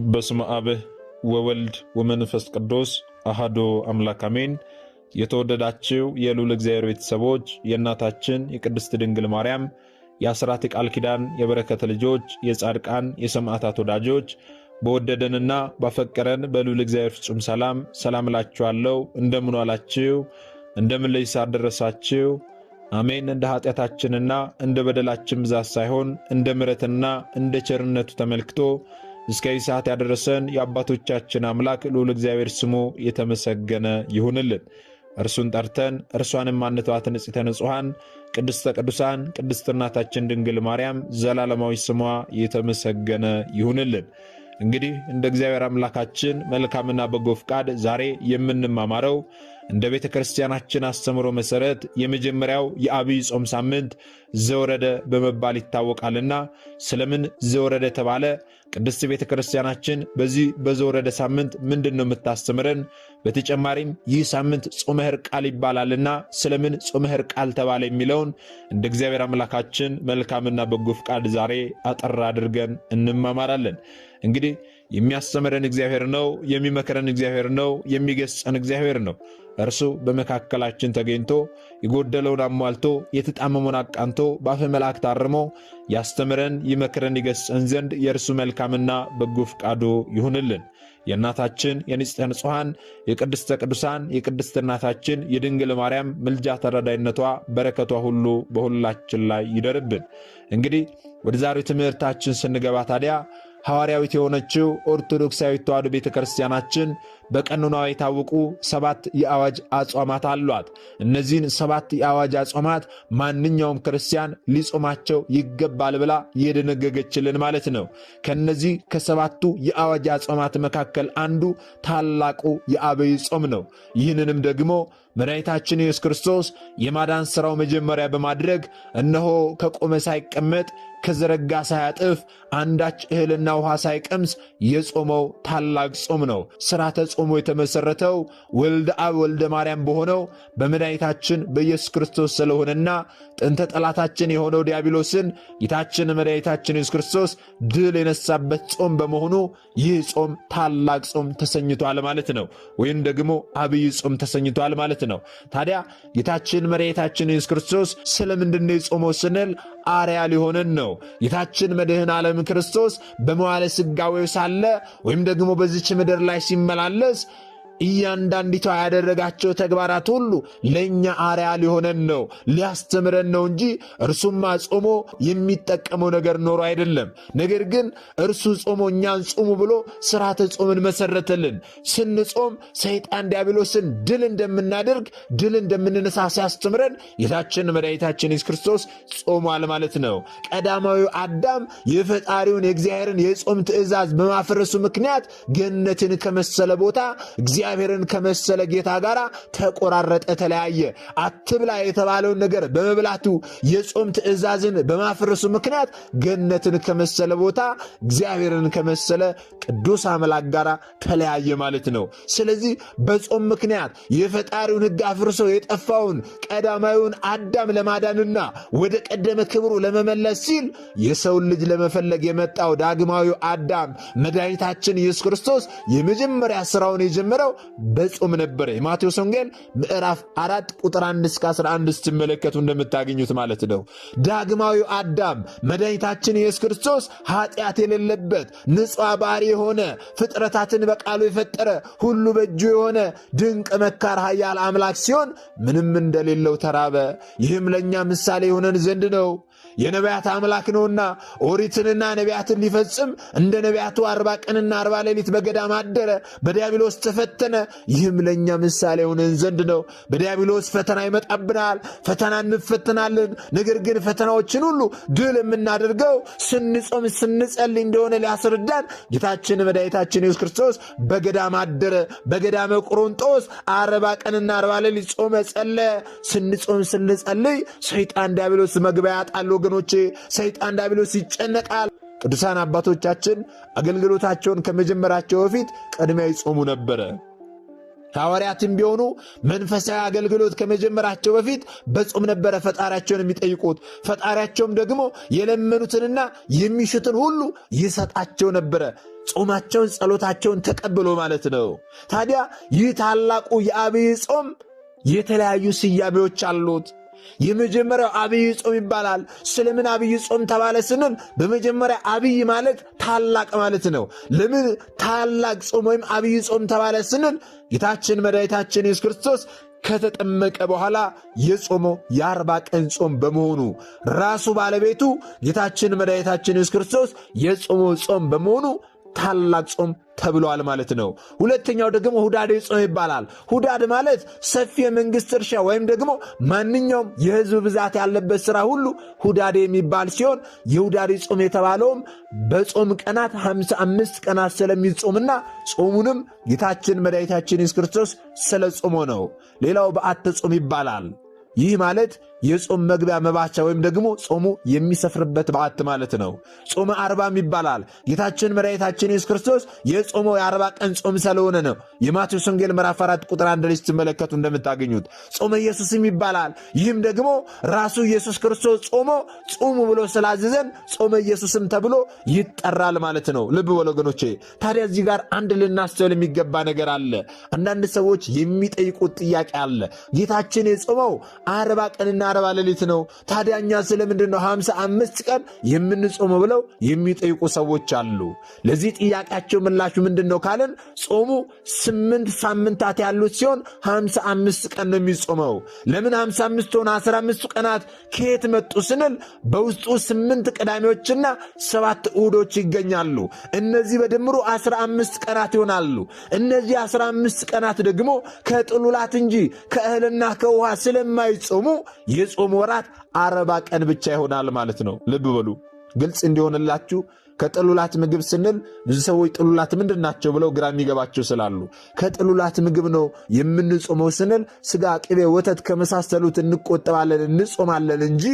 በስመ አብ ወወልድ ወመንፈስ ቅዱስ አሐዱ አምላክ አሜን። የተወደዳችሁ የልዑል እግዚአብሔር ቤተሰቦች የእናታችን የቅድስት ድንግል ማርያም የአስራት ቃል ኪዳን የበረከት ልጆች የጻድቃን የሰማዕታት ወዳጆች በወደደንና ባፈቀረን በልዑል እግዚአብሔር ፍጹም ሰላም እላችኋለሁ። እንደምን ዋላችሁ? እንደምን ለይሳ ደረሳችሁ? አሜን። እንደ ኃጢአታችንና እንደ በደላችን ብዛት ሳይሆን እንደ ምሕረትና እንደ ቸርነቱ ተመልክቶ እስከዚህ ሰዓት ያደረሰን የአባቶቻችን አምላክ ልዑል እግዚአብሔር ስሙ የተመሰገነ ይሁንልን። እርሱን ጠርተን እርሷንም ማንተዋት ንጽሕተ ንጹሐን ቅድስተ ቅዱሳን ቅድስት እናታችን ድንግል ማርያም ዘላለማዊ ስሟ የተመሰገነ ይሁንልን። እንግዲህ እንደ እግዚአብሔር አምላካችን መልካምና በጎ ፍቃድ ዛሬ የምንማማረው እንደ ቤተ ክርስቲያናችን አስተምሮ መሰረት የመጀመሪያው የአብይ ጾም ሳምንት ዘወረደ በመባል ይታወቃልና ስለምን ዘወረደ ተባለ? ቅድስት ቤተ ክርስቲያናችን በዚህ በዘወረደ ሳምንት ምንድነው የምታስተምረን? በተጨማሪም ይህ ሳምንት ጾመ ሕርቃል ይባላልና ስለምን ጾመ ሕርቃል ተባለ የሚለውን እንደ እግዚአብሔር አምላካችን መልካምና በጎ ፍቃድ ዛሬ አጠር አድርገን እንማማራለን። እንግዲህ የሚያስተምረን እግዚአብሔር ነው፣ የሚመክረን እግዚአብሔር ነው፣ የሚገስጸን እግዚአብሔር ነው። እርሱ በመካከላችን ተገኝቶ የጎደለውን አሟልቶ የተጣመመውን አቃንቶ በአፈ መላእክት አርሞ ያስተምረን ይመክረን ይገስጸን ዘንድ የእርሱ መልካምና በጎ ፍቃዱ ይሁንልን። የእናታችን የንጽሕተ ንጹሐን የቅድስተ ቅዱሳን የቅድስት እናታችን የድንግል ማርያም ምልጃ ተረዳይነቷ በረከቷ ሁሉ በሁላችን ላይ ይደርብን። እንግዲህ ወደ ዛሬው ትምህርታችን ስንገባ ታዲያ ሐዋርያዊት የሆነችው ኦርቶዶክሳዊት ተዋሕዶ ቤተክርስቲያናችን በቀኖናዋ የታወቁ 7 የአዋጅ አጽዋማት አሏት። እነዚህን 7 የአዋጅ አጽዋማት ማንኛውም ክርስቲያን ሊጾማቸው ይገባል ብላ የደነገገችልን ማለት ነው። ከነዚህ ከ7ቱ የአዋጅ አጽዋማት መካከል አንዱ ታላቁ የአብይ ጾም ነው። ይህንንም ደግሞ መድኃኒታችን ኢየሱስ ክርስቶስ የማዳን ሥራው መጀመሪያ በማድረግ እነሆ ከቆመ ሳይቀመጥ ከዘረጋ ሳያጥፍ አንዳች እህልና ውሃ ሳይቀምስ የጾመው ታላቅ ጾም ነው። ሥርዓተ ጾሙ የተመሠረተው ወልደ አብ ወልደ ማርያም በሆነው በመድኃኒታችን በኢየሱስ ክርስቶስ ስለሆነና ጥንተ ጠላታችን የሆነው ዲያብሎስን ጌታችን መድኃኒታችን ኢየሱስ ክርስቶስ ድል የነሳበት ጾም በመሆኑ ይህ ጾም ታላቅ ጾም ተሰኝቷል ማለት ነው። ወይም ደግሞ አብይ ጾም ተሰኝቷል ማለት ነው። ታዲያ ጌታችን መድኃኒታችን ኢየሱስ ክርስቶስ ስለምንድን ነው የጾመው ስንል አርያ ሊሆነን ነው። ጌታችን መድኃኔ ዓለም ክርስቶስ በመዋዕለ ሥጋዌው ሳለ ወይም ደግሞ በዚች ምድር ላይ ሲመላለስ እያንዳንዲቷ ያደረጋቸው ተግባራት ሁሉ ለእኛ አርያ ሊሆነን ነው፣ ሊያስተምረን ነው እንጂ እርሱማ ጾሞ የሚጠቀመው ነገር ኖሮ አይደለም። ነገር ግን እርሱ ጾሞ እኛን ጾሙ ብሎ ሥርዓተ ጾምን መሰረተልን። ስንጾም ሰይጣን ዲያብሎስን ድል እንደምናደርግ ድል እንደምንነሳ ሲያስተምረን ጌታችን መድኃኒታችን ኢየሱስ ክርስቶስ ጾሟል ማለት ነው። ቀዳማዊው አዳም የፈጣሪውን የእግዚአብሔርን የጾም ትእዛዝ በማፍረሱ ምክንያት ገነትን ከመሰለ ቦታ እግዚአብሔርን ከመሰለ ጌታ ጋር ተቆራረጠ፣ ተለያየ። አትብላ የተባለውን ነገር በመብላቱ የጾም ትእዛዝን በማፍረሱ ምክንያት ገነትን ከመሰለ ቦታ እግዚአብሔርን ከመሰለ ቅዱስ አምላክ ጋር ተለያየ ማለት ነው። ስለዚህ በጾም ምክንያት የፈጣሪውን ሕግ አፍርሶ የጠፋውን ቀዳማዊውን አዳም ለማዳንና ወደ ቀደመ ክብሩ ለመመለስ ሲል የሰውን ልጅ ለመፈለግ የመጣው ዳግማዊው አዳም መድኃኒታችን ኢየሱስ ክርስቶስ የመጀመሪያ ሥራውን የጀመረው በጾም ነበረ። የማቴዎስ ወንጌል ምዕራፍ 4 ቁጥር 1 እስከ 11 ስትመለከቱ እንደምታገኙት ማለት ነው። ዳግማዊው አዳም መድኃኒታችን ኢየሱስ ክርስቶስ ኃጢአት የሌለበት ንጹሕ ባሕርይ የሆነ ፍጥረታትን በቃሉ የፈጠረ ሁሉ በእጁ የሆነ ድንቅ መካር ኃያል አምላክ ሲሆን ምንም እንደሌለው ተራበ። ይህም ለእኛ ምሳሌ የሆነን ዘንድ ነው። የነቢያት አምላክ ነውና ኦሪትንና ነቢያትን ሊፈጽም እንደ ነቢያቱ 40 ቀንና 40 ሌሊት በገዳም አደረ፣ በዲያብሎስ ተፈተነ። ይህም ለእኛ ምሳሌ የሆነን ዘንድ ነው። በዲያብሎስ ፈተና ይመጣብናል፣ ፈተና እንፈተናለን። ነገር ግን ፈተናዎችን ሁሉ ድል የምናደርገው ስንጾም ስንጸልይ እንደሆነ ሊያስረዳን ጌታችን መድኃኒታችን ኢየሱስ ክርስቶስ በገዳም አደረ። በገዳመ ቆሮንጦስ 40 ቀንና 40 ሌሊት ጾመ፣ ጸለየ። ስንጾም ስንጸልይ ሰይጣን ዲያብሎስ መግቢያ ያጣል ወገኖቼ። ሰይጣን ዲያብሎስ ይጨነቃል። ቅዱሳን አባቶቻችን አገልግሎታቸውን ከመጀመራቸው በፊት ቀድሚያ ይጾሙ ነበረ። ሐዋርያትም ቢሆኑ መንፈሳዊ አገልግሎት ከመጀመራቸው በፊት በጾም ነበረ ፈጣሪያቸውን የሚጠይቁት። ፈጣሪያቸውም ደግሞ የለመኑትንና የሚሹትን ሁሉ ይሰጣቸው ነበረ። ጾማቸውን፣ ጸሎታቸውን ተቀብሎ ማለት ነው። ታዲያ ይህ ታላቁ የአብይ ጾም የተለያዩ ስያሜዎች አሉት። የመጀመሪያው አብይ ጾም ይባላል። ስለምን አብይ ጾም ተባለ ስንል በመጀመሪያ አብይ ማለት ታላቅ ማለት ነው። ለምን ታላቅ ጾም ወይም አብይ ጾም ተባለ ስንል ጌታችን መድኃኒታችን ኢየሱስ ክርስቶስ ከተጠመቀ በኋላ የጾመው የ40 ቀን ጾም በመሆኑ ራሱ ባለቤቱ ጌታችን መድኃኒታችን ኢየሱስ ክርስቶስ የጾመው ጾም በመሆኑ ታላቅ ጾም ተብሏል ማለት ነው። ሁለተኛው ደግሞ ሁዳዴ ጾም ይባላል። ሁዳድ ማለት ሰፊ የመንግስት እርሻ ወይም ደግሞ ማንኛውም የህዝብ ብዛት ያለበት ሥራ ሁሉ ሁዳዴ የሚባል ሲሆን የሁዳዴ ጾም የተባለውም በጾም ቀናት 55 ቀናት ስለሚጾምና ጾሙንም ጌታችን መድኃኒታችን ኢየሱስ ክርስቶስ ስለ ጾሞ ነው። ሌላው በዓተ ጾም ይባላል። ይህ ማለት የጾም መግቢያ መባቻ ወይም ደግሞ ጾሙ የሚሰፍርበት በዓት ማለት ነው። ጾመ አርባም ይባላል። ጌታችን መድኃኒታችን ኢየሱስ ክርስቶስ የጾመው የ40 ቀን ጾም ስለሆነ ነው። የማቴዎስ ወንጌል ምዕራፍ 4 ቁጥር 1 ላይ ስትመለከቱ እንደምታገኙት ጾመ ኢየሱስም ይባላል። ይህም ደግሞ ራሱ ኢየሱስ ክርስቶስ ጾሞ ጾሙ ብሎ ስላዘዘን ጾመ ኢየሱስም ተብሎ ይጠራል ማለት ነው። ልብ በሉ ወገኖቼ። ታዲያ እዚህ ጋር አንድ ልናስተውል የሚገባ ነገር አለ። አንዳንድ ሰዎች የሚጠይቁት ጥያቄ አለ። ጌታችን የጾመው 40 ቀንና 40 ሌሊት ነው። ታዲያ እኛ ስለምንድን ነው 55 ቀን የምንጾመው ብለው የሚጠይቁ ሰዎች አሉ። ለዚህ ጥያቄያቸው ምላሹ ምንድን ነው ካልን ጾሙ 8 ሳምንታት ያሉት ሲሆን 55 ቀን ነው የሚጾመው። ለምን 55 ሆነ? 15 ቀናት ከየት መጡ ስንል በውስጡ 8 ቅዳሜዎችና 7 እሁዶች ይገኛሉ። እነዚህ በድምሩ 15 ቀናት ይሆናሉ። እነዚህ 15 ቀናት ደግሞ ከጥሉላት እንጂ ከእህልና ከውሃ ስለማይጾሙ የጾም ወራት 40 ቀን ብቻ ይሆናል ማለት ነው። ልብ በሉ። ግልጽ እንዲሆንላችሁ ከጥሉላት ምግብ ስንል ብዙ ሰዎች ጥሉላት ምንድን ናቸው ብለው ግራ የሚገባቸው ስላሉ ከጥሉላት ምግብ ነው የምንጾመው ስንል ስጋ፣ ቅቤ፣ ወተት ከመሳሰሉት እንቆጠባለን እንጾማለን እንጂ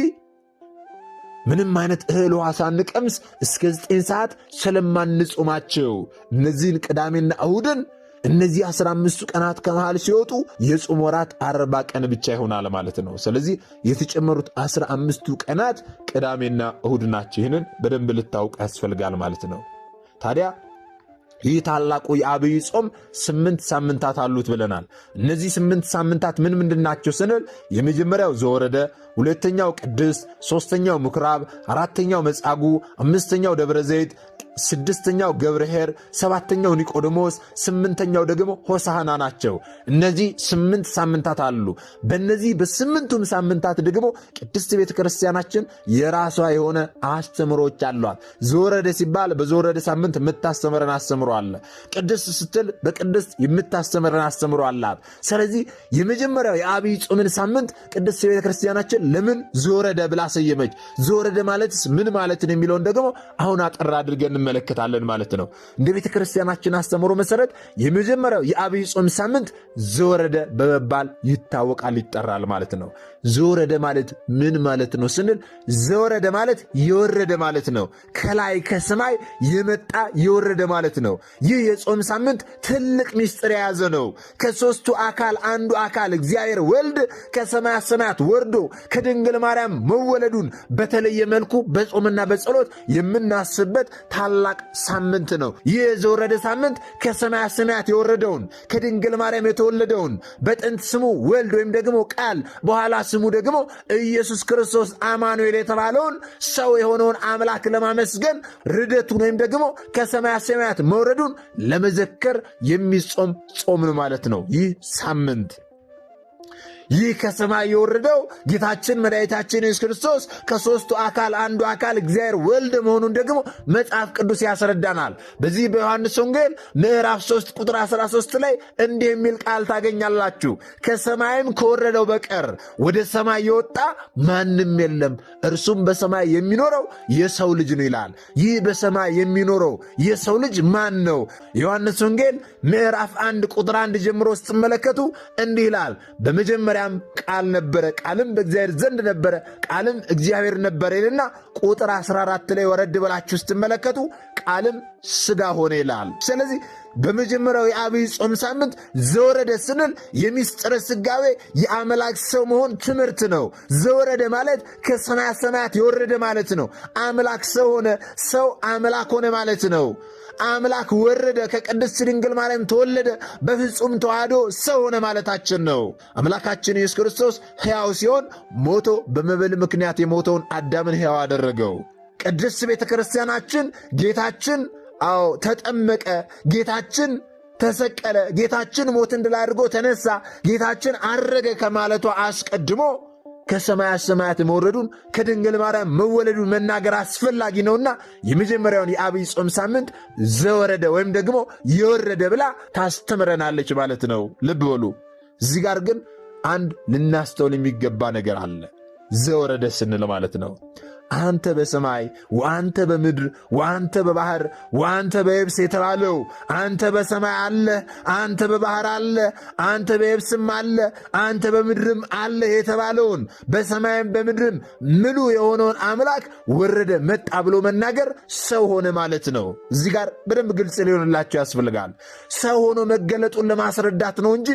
ምንም አይነት እህል ውሃ ሳንቀምስ እስከ 9 ሰዓት ስለማንጾማቸው እነዚህን ቅዳሜና እሁድን እነዚህ 15 ቀናት ከመሃል ሲወጡ የጾም ወራት 40 ቀን ብቻ ይሆናል ማለት ነው። ስለዚህ የተጨመሩት 15ቱ ቀናት ቅዳሜና እሁድ ናቸው። ይህንን በደንብ ልታውቅ ያስፈልጋል ማለት ነው። ታዲያ ይህ ታላቁ የአብይ ጾም 8 ሳምንታት አሉት ብለናል። እነዚህ 8 ሳምንታት ምን ምንድን ናቸው ስንል የመጀመሪያው ዘወረደ፣ ሁለተኛው ቅድስት፣ ሦስተኛው ምኩራብ፣ አራተኛው መጻጉዕ፣ አምስተኛው ደብረ ዘይት፣ ስድስተኛው ገብርኄር፣ ሰባተኛው ኒቆዲሞስ፣ ስምንተኛው ደግሞ ሆሳዕና ናቸው። እነዚህ 8 ሳምንታት አሉ። በእነዚህ በ8ቱም ሳምንታት ደግሞ ቅድስት ቤተ ክርስቲያናችን የራሷ የሆነ አስተምሮች አሏት። ዘወረደ ሲባል በዘወረደ ሳምንት የምታስተምረን አስተምሮ አለ። ቅድስት ስትል በቅድስት የምታስተምረን አስተምሮ አላት። ስለዚህ የመጀመሪያው የአብይ ጾምን ሳምንት ቅድስት ቤተ ክርስቲያናችን ለምን ዘወረደ ብላ ሰየመች? ዘወረደ ማለትስ ምን ማለት ነው የሚለውን ደግሞ አሁን አጠር አድርገን እንመለከታለን ማለት ነው። እንደ ቤተ ክርስቲያናችን አስተምሮ መሰረት የመጀመሪያው የአብይ ጾም ሳምንት ዘወረደ በመባል ይታወቃል፣ ይጠራል ማለት ነው። ዘወረደ ማለት ምን ማለት ነው ስንል ዘወረደ ማለት የወረደ ማለት ነው። ከላይ ከሰማይ የመጣ የወረደ ማለት ነው። ይህ የጾም ሳምንት ትልቅ ምስጢር የያዘ ነው። ከሦስቱ አካል አንዱ አካል እግዚአብሔር ወልድ ከሰማያት ሰማያት ወርዶ ከድንግል ማርያም መወለዱን በተለየ መልኩ በጾምና በጸሎት የምናስብበት ታላቅ ሳምንት ነው። ይህ የዘወረደ ሳምንት ከሰማያት ሰማያት የወረደውን ከድንግል ማርያም የተወለደውን በጥንት ስሙ ወልድ ወይም ደግሞ ቃል በኋላ ስሙ ደግሞ ኢየሱስ ክርስቶስ አማኑኤል የተባለውን ሰው የሆነውን አምላክ ለማመስገን ርደቱን ወይም ደግሞ ከሰማያት ሰማያት መውረዱን ለመዘከር የሚጾም ጾም ነው ማለት ነው። ይህ ሳምንት ይህ ከሰማይ የወረደው ጌታችን መድኃኒታችን ኢየሱስ ክርስቶስ ከሦስቱ አካል አንዱ አካል እግዚአብሔር ወልድ መሆኑን ደግሞ መጽሐፍ ቅዱስ ያስረዳናል። በዚህ በዮሐንስ ወንጌል ምዕራፍ 3 ቁጥር 13 ላይ እንዲህ የሚል ቃል ታገኛላችሁ። ከሰማይም ከወረደው በቀር ወደ ሰማይ የወጣ ማንም የለም፣ እርሱም በሰማይ የሚኖረው የሰው ልጅ ነው ይላል። ይህ በሰማይ የሚኖረው የሰው ልጅ ማን ነው? ዮሐንስ ወንጌል ምዕራፍ 1 ቁጥር 1 ጀምሮ ስትመለከቱ እንዲህ ይላል። በመጀመሪያ በመጀመሪያም ቃል ነበረ፣ ቃልም በእግዚአብሔር ዘንድ ነበረ፣ ቃልም እግዚአብሔር ነበረ ይልና ቁጥር 14 ላይ ወረድ ብላችሁ ስትመለከቱ ቃልም ሥጋ ሆነ ይላል። ስለዚህ በመጀመሪያው የዐቢይ ጾም ሳምንት ዘወረደ ስንል የሚስጥረ ሥጋዌ የአምላክ ሰው መሆን ትምህርት ነው። ዘወረደ ማለት ከሰማያ ሰማያት የወረደ ማለት ነው። አምላክ ሰው ሆነ፣ ሰው አምላክ ሆነ ማለት ነው። አምላክ ወረደ፣ ከቅድስት ድንግል ማርያም ተወለደ፣ በፍጹም ተዋህዶ ሰው ሆነ ማለታችን ነው። አምላካችን ኢየሱስ ክርስቶስ ሕያው ሲሆን ሞቶ በመብል ምክንያት የሞተውን አዳምን ሕያው አደረገው። ቅድስት ቤተ ክርስቲያናችን ጌታችን ተጠመቀ፣ ጌታችን ተሰቀለ፣ ጌታችን ሞትን ድል አድርጎ ተነሳ፣ ጌታችን አረገ ከማለቷ አስቀድሞ ከሰማያት ሰማያት መውረዱን ከድንግል ማርያም መወለዱን መናገር አስፈላጊ ነውና የመጀመሪያውን የዐቢይ ጾም ሳምንት ዘወረደ ወይም ደግሞ የወረደ ብላ ታስተምረናለች ማለት ነው። ልብ በሉ። እዚህ ጋር ግን አንድ ልናስተውል የሚገባ ነገር አለ። ዘወረደ ስንል ማለት ነው አንተ በሰማይ ወአንተ በምድር ወአንተ በባህር ወአንተ በየብስ የተባለው አንተ በሰማይ አለ፣ አንተ በባህር አለ፣ አንተ በየብስም አለ፣ አንተ በምድርም አለ የተባለውን በሰማይም በምድርም ምሉ የሆነውን አምላክ ወረደ መጣ ብሎ መናገር ሰው ሆነ ማለት ነው። እዚህ ጋር በደንብ ግልጽ ሊሆንላቸው ያስፈልጋል። ሰው ሆኖ መገለጡን ለማስረዳት ነው እንጂ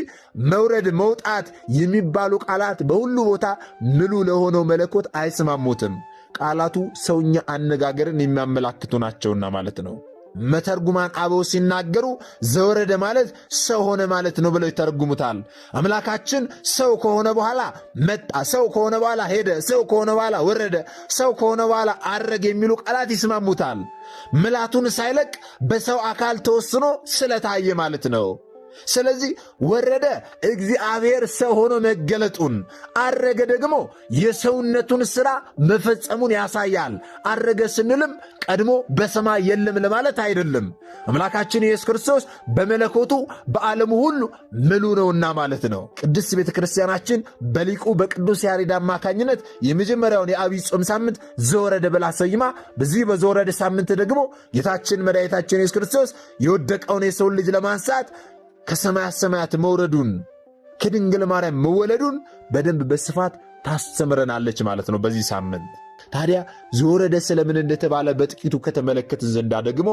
መውረድ መውጣት የሚባሉ ቃላት በሁሉ ቦታ ምሉ ለሆነው መለኮት አይስማሙትም። ቃላቱ ሰውኛ አነጋገርን የሚያመላክቱ ናቸውና ማለት ነው። መተርጉማን አበው ሲናገሩ ዘወረደ ማለት ሰው ሆነ ማለት ነው ብለው ይተረጉሙታል። አምላካችን ሰው ከሆነ በኋላ መጣ፣ ሰው ከሆነ በኋላ ሄደ፣ ሰው ከሆነ በኋላ ወረደ፣ ሰው ከሆነ በኋላ አረገ የሚሉ ቃላት ይስማሙታል። ምላቱን ሳይለቅ በሰው አካል ተወስኖ ስለታየ ማለት ነው። ስለዚህ ወረደ እግዚአብሔር ሰው ሆኖ መገለጡን፣ አረገ ደግሞ የሰውነቱን ሥራ መፈጸሙን ያሳያል። አረገ ስንልም ቀድሞ በሰማይ የለም ለማለት አይደለም። አምላካችን ኢየሱስ ክርስቶስ በመለኮቱ በዓለሙ ሁሉ ምሉ ነውና ማለት ነው። ቅድስት ቤተ ክርስቲያናችን በሊቁ በቅዱስ ያሬድ አማካኝነት የመጀመሪያውን የዐቢይ ጾም ሳምንት ዘወረደ ብላ ሰይማ፣ በዚህ በዘወረደ ሳምንት ደግሞ ጌታችን መድኃኒታችን ኢየሱስ ክርስቶስ የወደቀውን የሰውን ልጅ ለማንሳት ከሰማያት ሰማያት መውረዱን ከድንግል ማርያም መወለዱን በደንብ በስፋት ታስተምረናለች ማለት ነው በዚህ ሳምንት። ታዲያ ዘወረደ ስለምን እንደተባለ በጥቂቱ ከተመለከትን ዘንዳ ደግሞ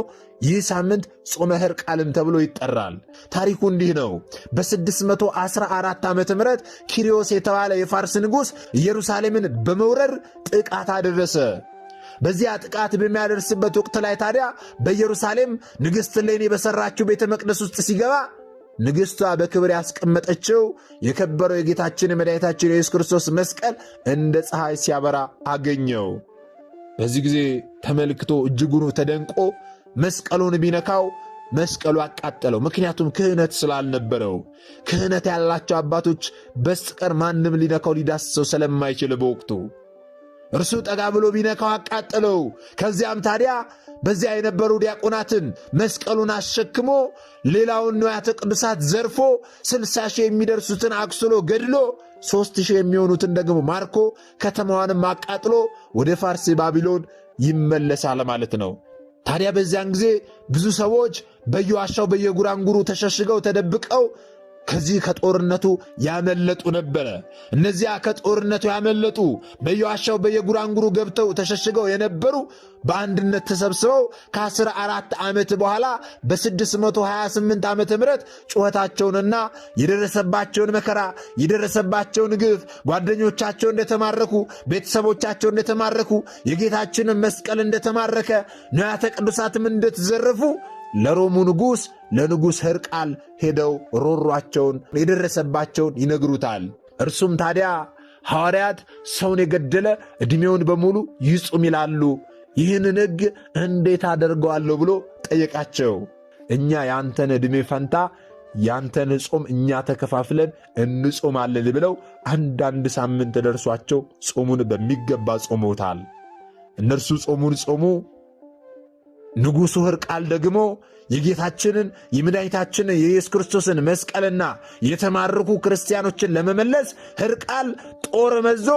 ይህ ሳምንት ጾመ ሕርቃልም ተብሎ ይጠራል። ታሪኩ እንዲህ ነው። በ614 ዓመተ ምህረት ኪሪዮስ የተባለ የፋርስ ንጉሥ ኢየሩሳሌምን በመውረር ጥቃት አደረሰ። በዚያ ጥቃት በሚያደርስበት ወቅት ላይ ታዲያ በኢየሩሳሌም ንግሥት እሌኒ በሠራችው ቤተ መቅደስ ውስጥ ሲገባ ንግሥቷ በክብር ያስቀመጠችው የከበረው የጌታችን የመድኃኒታችን የኢየሱስ ክርስቶስ መስቀል እንደ ፀሐይ ሲያበራ አገኘው። በዚህ ጊዜ ተመልክቶ እጅጉኑ ተደንቆ መስቀሉን ቢነካው መስቀሉ አቃጠለው። ምክንያቱም ክህነት ስላልነበረው፣ ክህነት ያላቸው አባቶች በስተቀር ማንም ሊነካው ሊዳስሰው ስለማይችል በወቅቱ እርሱ ጠጋ ብሎ ቢነካው አቃጠለው። ከዚያም ታዲያ በዚያ የነበሩ ዲያቆናትን መስቀሉን አሸክሞ ሌላውን ንዋያተ ቅዱሳት ዘርፎ 60 ሺህ የሚደርሱትን አቁስሎ ገድሎ 3 ሺህ የሚሆኑትን ደግሞ ማርኮ ከተማዋንም አቃጥሎ ወደ ፋርስ ባቢሎን ይመለሳል ማለት ነው። ታዲያ በዚያን ጊዜ ብዙ ሰዎች በየዋሻው በየጉራንጉሩ ተሸሽገው ተደብቀው ከዚህ ከጦርነቱ ያመለጡ ነበረ። እነዚያ ከጦርነቱ ያመለጡ በየዋሻው በየጉራንጉሩ ገብተው ተሸሽገው የነበሩ በአንድነት ተሰብስበው ከ14 ዓመት በኋላ በ628 ዓመተ ምህረት ጩኸታቸውንና የደረሰባቸውን መከራ የደረሰባቸውን ግፍ፣ ጓደኞቻቸው እንደተማረኩ፣ ቤተሰቦቻቸው እንደተማረኩ፣ የጌታችንን መስቀል እንደተማረከ፣ ንዋያተ ቅዱሳትም እንደተዘረፉ ለሮሙ ንጉሥ ለንጉሥ ሕርቃል ሄደው ሮሯቸውን የደረሰባቸውን ይነግሩታል። እርሱም ታዲያ ሐዋርያት ሰውን የገደለ ዕድሜውን በሙሉ ይጹም ይላሉ፣ ይህንን ሕግ እንዴት አደርገዋለሁ ብሎ ጠየቃቸው። እኛ ያንተን ዕድሜ ፈንታ ያንተን ጾም እኛ ተከፋፍለን እንጾማለን ብለው አንዳንድ ሳምንት ደርሷቸው ጾሙን በሚገባ ጾመውታል። እነርሱ ጾሙን ጾሙ። ንጉሡ ሕርቃል ደግሞ የጌታችንን የመድኃኒታችንን የኢየሱስ ክርስቶስን መስቀልና የተማረኩ ክርስቲያኖችን ለመመለስ ሕርቃል ጦር መዞ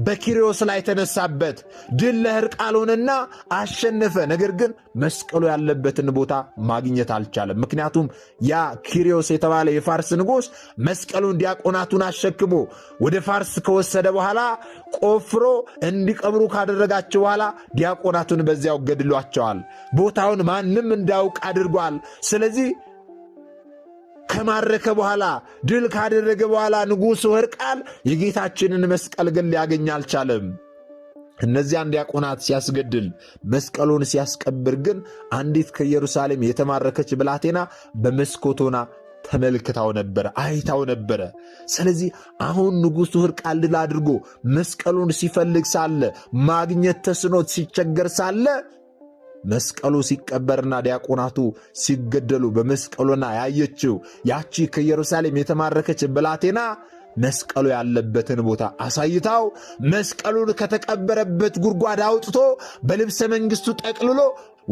በኪሪዮስ ላይ ተነሳበት። ድል ለሕርቃል ሆነና አሸነፈ። ነገር ግን መስቀሉ ያለበትን ቦታ ማግኘት አልቻለም። ምክንያቱም ያ ኪሪዮስ የተባለ የፋርስ ንጉሥ መስቀሉን ዲያቆናቱን አሸክሞ ወደ ፋርስ ከወሰደ በኋላ ቆፍሮ እንዲቀብሩ ካደረጋቸው በኋላ ዲያቆናቱን በዚያው ገድሏቸዋል። ቦታውን ማንም እንዳያውቅ አድርጓል። ስለዚህ ከማረከ በኋላ ድል ካደረገ በኋላ ንጉሡ ሕርቃል የጌታችንን መስቀል ግን ሊያገኝ አልቻለም። እነዚያን ዲያቆናት ሲያስገድል መስቀሉን ሲያስቀብር ግን አንዲት ከኢየሩሳሌም የተማረከች ብላቴና በመስኮት ሆና ተመልክታው ነበረ፣ አይታው ነበረ። ስለዚህ አሁን ንጉሡ ሕርቃል ድል አድርጎ መስቀሉን ሲፈልግ ሳለ ማግኘት ተስኖት ሲቸገር ሳለ መስቀሉ ሲቀበርና ዲያቆናቱ ሲገደሉ በመስቀሉና ያየችው ያቺ ከኢየሩሳሌም የተማረከች ብላቴና መስቀሉ ያለበትን ቦታ አሳይታው መስቀሉን ከተቀበረበት ጉድጓድ አውጥቶ በልብሰ መንግሥቱ ጠቅልሎ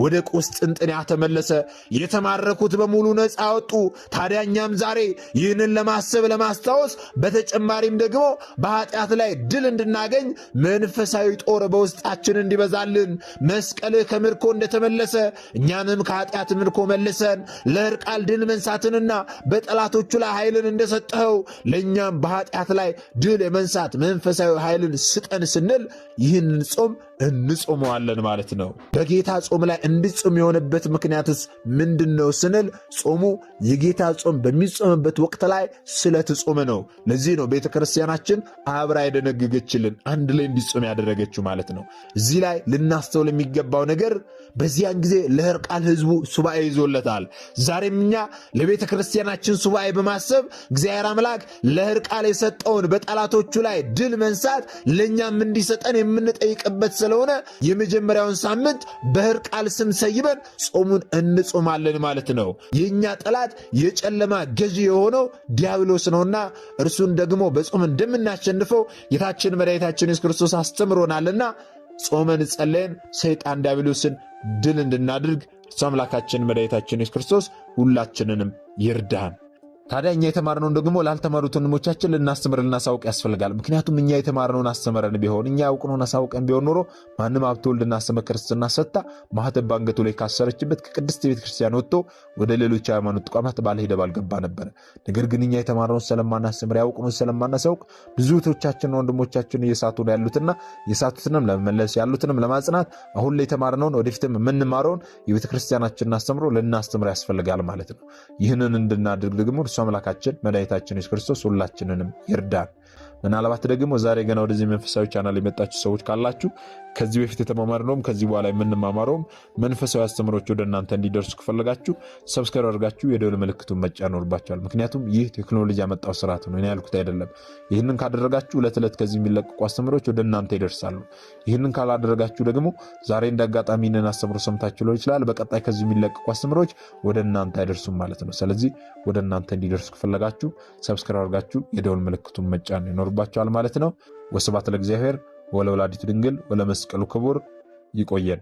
ወደ ቁስጥንጥንያ ተመለሰ። የተማረኩት በሙሉ ነፃ ወጡ። ታዲያ እኛም ዛሬ ይህንን ለማሰብ ለማስታወስ፣ በተጨማሪም ደግሞ በኃጢአት ላይ ድል እንድናገኝ መንፈሳዊ ጦር በውስጣችን እንዲበዛልን መስቀልህ ከምርኮ እንደተመለሰ እኛንም ከኃጢአት ምርኮ መልሰን ለሕርቃል ድል መንሳትንና በጠላቶቹ ላይ ኃይልን እንደሰጠኸው ለእኛም በኃጢአት ላይ ድል የመንሳት መንፈሳዊ ኃይልን ስጠን ስንል ይህንን ጾም እንጾመዋለን ማለት ነው። በጌታ ጾም ላይ እንድጾም የሆነበት ምክንያትስ ምንድን ነው ስንል ጾሙ የጌታ ጾም በሚጾምበት ወቅት ላይ ስለተጾመ ነው። ለዚህ ነው ቤተ ክርስቲያናችን አብራ የደነገገችልን አንድ ላይ እንዲጾም ያደረገችው ማለት ነው። እዚህ ላይ ልናስተውል የሚገባው ነገር በዚያን ጊዜ ለሕርቃል ሕዝቡ ሱባኤ ይዞለታል። ዛሬም እኛ ለቤተ ክርስቲያናችን ሱባኤ በማሰብ እግዚአብሔር አምላክ ለሕርቃል የሰጠውን በጠላቶቹ ላይ ድል መንሳት ለእኛም እንዲሰጠን የምንጠይቅበት ስለሆነ የመጀመሪያውን ሳምንት በሕርቃል ስም ሰይበን ጾሙን እንጾማለን ማለት ነው። የእኛ ጠላት የጨለማ ገዢ የሆነው ዲያብሎስ ነውና እርሱን ደግሞ በጾም እንደምናሸንፈው ጌታችን መድኃኒታችን ኢየሱስ ክርስቶስ አስተምሮናልና ጾመን ጸለየን ሰይጣን ዲያብሎስን ድል እንድናድርግ እሱ አምላካችን መድኃኒታችን ኢየሱስ ክርስቶስ ሁላችንንም ይርዳን። ታዲያ እኛ የተማርነውን ደግሞ ላልተማሩት ወንድሞቻችን ልናስተምር ልናሳውቅ ያስፈልጋል። ምክንያቱም እኛ የተማርነውን አስተምረን ቢሆን እኛ ያውቅነውን አሳውቀን ቢሆን ኖሮ ማንም ሀብተ ወልድና ስመ ክርስትና ሰጥታ ማኅተብ በአንገቱ ላይ ካሰረችበት ከቅድስት ቤተ ክርስቲያን ወጥቶ ወደ ሌሎች ሃይማኖት ተቋማት ባልሄደ ባልገባ ነበረ። ነገር ግን እኛ የተማርነውን ስለማናስተምር ያውቅነውን ስለማናሳውቅ ብዙ እህቶቻችንና ወንድሞቻችን እየሳቱ ነው ያሉትና የሳቱትንም ለመመለስ ያሉትንም ለማጽናት አሁን ላይ የተማርነውን ወደፊትም የምንማረውን የቤተ ክርስቲያናችንን አስተምሮ ልናስተምር ያስፈልጋል ማለት ነው። ይህንን እንድናድርግ ደግሞ አምላካችን መድኃኒታችን ኢየሱስ ክርስቶስ ሁላችንንም ይርዳን። ምናልባት ደግሞ ዛሬ ገና ወደዚህ መንፈሳዊ ቻናል የመጣችሁ ሰዎች ካላችሁ ከዚህ በፊት የተማማርነውም ከዚህ በኋላ የምንማማረውም መንፈሳዊ አስተምሮች ወደ እናንተ እንዲደርሱ ከፈለጋችሁ ሰብስክራይብ አድርጋችሁ የደወል ምልክቱን መጫን ይኖርባችኋል። ምክንያቱም ይህ ቴክኖሎጂ ያመጣው ስርዓት ነው፣ እኔ ያልኩት አይደለም። ይህንን ካደረጋችሁ ዕለት ዕለት ከዚህ የሚለቀቁ አስተምሮች ወደ እናንተ ይደርሳሉ። ይህንን ካላደረጋችሁ ደግሞ ዛሬ እንደ አጋጣሚ ይህንን አስተምሮ ሰምታችሁ ሊሆን ይችላል፣ በቀጣይ ከዚህ የሚለቀቁ አስተምሮች ወደ እናንተ አይደርሱም ማለት ነው። ስለዚህ ወደ እናንተ እንዲደርሱ ከፈለጋችሁ ሰብስክራይብ አድርጋችሁ የደወል ምልክቱን መጫን ይኖርባችኋል ማለት ነው። ወስብሐት ለእግዚአብሔር ወለወላዲቱ ድንግል ወለመስቀሉ ክቡር። ይቆየን።